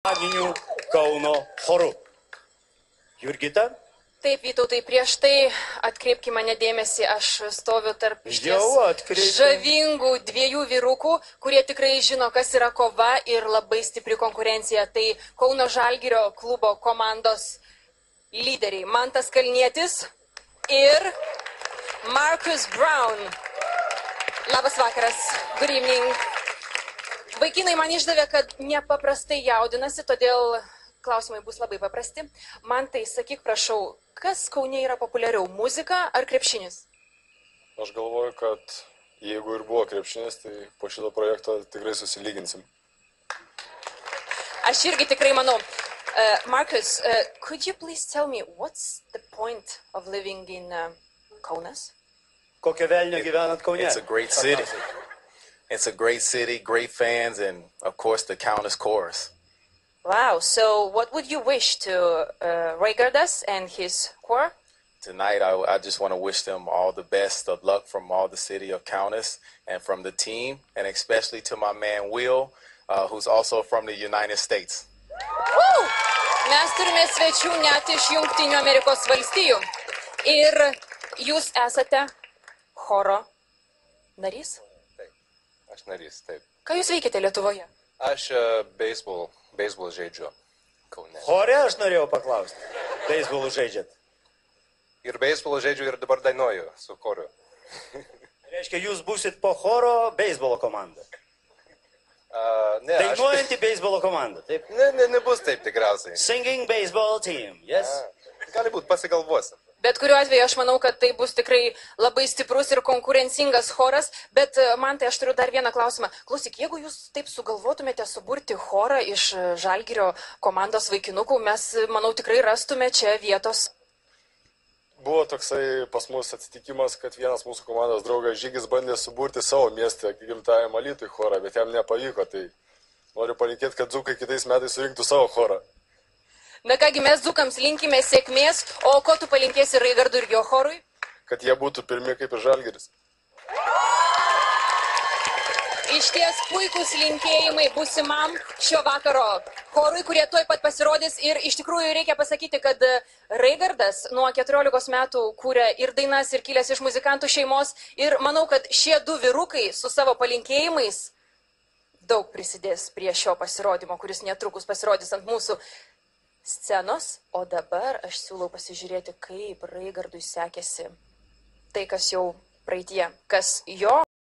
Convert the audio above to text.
Aginių Kauno choru. Jurgita? Taip, Vytautai, prieš tai atkreipkime mane dėmesį, aš stoviu tarp žavingų dviejų vyrukų, kurie tikrai žino, kas yra kova ir labai stipri konkurencija. Tai Kauno Žalgirio klubo komandos lyderiai Mantas Kalnietis ir Marcus Brown. Labas vakaras, good evening. Vaikinai man išdavė, kad nepaprastai jaudinasi, todėl klausimai bus labai paprasti. Mantai, sakyk, prašau, kas Kaune yra populiariau, muzika ar krepšinis? Aš galvoju, kad jeigu ir buvo krepšinis, tai po šito projekto tikrai susilyginsim. Aš irgi tikrai manau. Marcus, could you please tell me what's the point of living in Kaunas? Kokio velnio gyvenat Kaune? It's a great city. It's a great city, great fans, and of course the Kaunas chorus. Wow, so what would you wish to Raigardas and his choir? Tonight, I just want to wish them all the best of luck from all the city of Kaunas and from the team, and especially to my man Will, who's also from the United States. Mes turime svečių net iš Jungtinių Amerikos valstijų. Ir jūs esate choro narys? Taip, aš narys, taip. Ką jūs veikite Lietuvoje? Aš beisbolą žaidžiu Kaune. Chore aš norėjau paklausti. Beisbolų žaidžiat. Ir beisbolą žaidžiu ir dabar dainuoju su choriu. Reiškia, jūs būsit po choro beisbolo komanda. Ne, Dainuojanti beisbolo komanda, taip? Nebus taip tikriausiai. Singing baseball team, yes? Gali būt, pasigalvosim. Bet kuriuo atveju aš manau, kad tai bus tikrai labai stiprus ir konkurencingas choras. Bet man tai aš turiu dar vieną klausimą. Klausyk, jeigu jūs taip sugalvotumėte suburti chorą iš Žalgirio komandos vaikinukų, mes, manau, tikrai rastume čia vietos. Buvo toksai pas mus atsitikimas, kad vienas mūsų komandos draugas Žygis bandė suburti savo miestą, gimtajam Alytui chorą, bet jam nepavyko. Tai noriu palinkėti, kad dzūkai kitais metais surinktų savo chorą. Na kągi, mes dzūkams linkime sėkmės, o ko tu palinkėsi Raigardui ir jo chorui? Kad jie būtų pirmi kaip ir Žalgiris. Iš ties puikūs linkėjimai būsimam šio vakaro chorui, kurie tuoj pat pasirodys. Ir iš tikrųjų reikia pasakyti, kad Raigardas nuo 14 metų kūrė ir dainas, ir kilęs iš muzikantų šeimos. Ir manau, kad šie du vyrukai su savo palinkėjimais daug prisidės prie šio pasirodymo, kuris netrukus pasirodys ant mūsų scenos. O dabar aš siūlau pasižiūrėti, kaip Raigardui sekėsi tai, kas jau praeitie, kas jo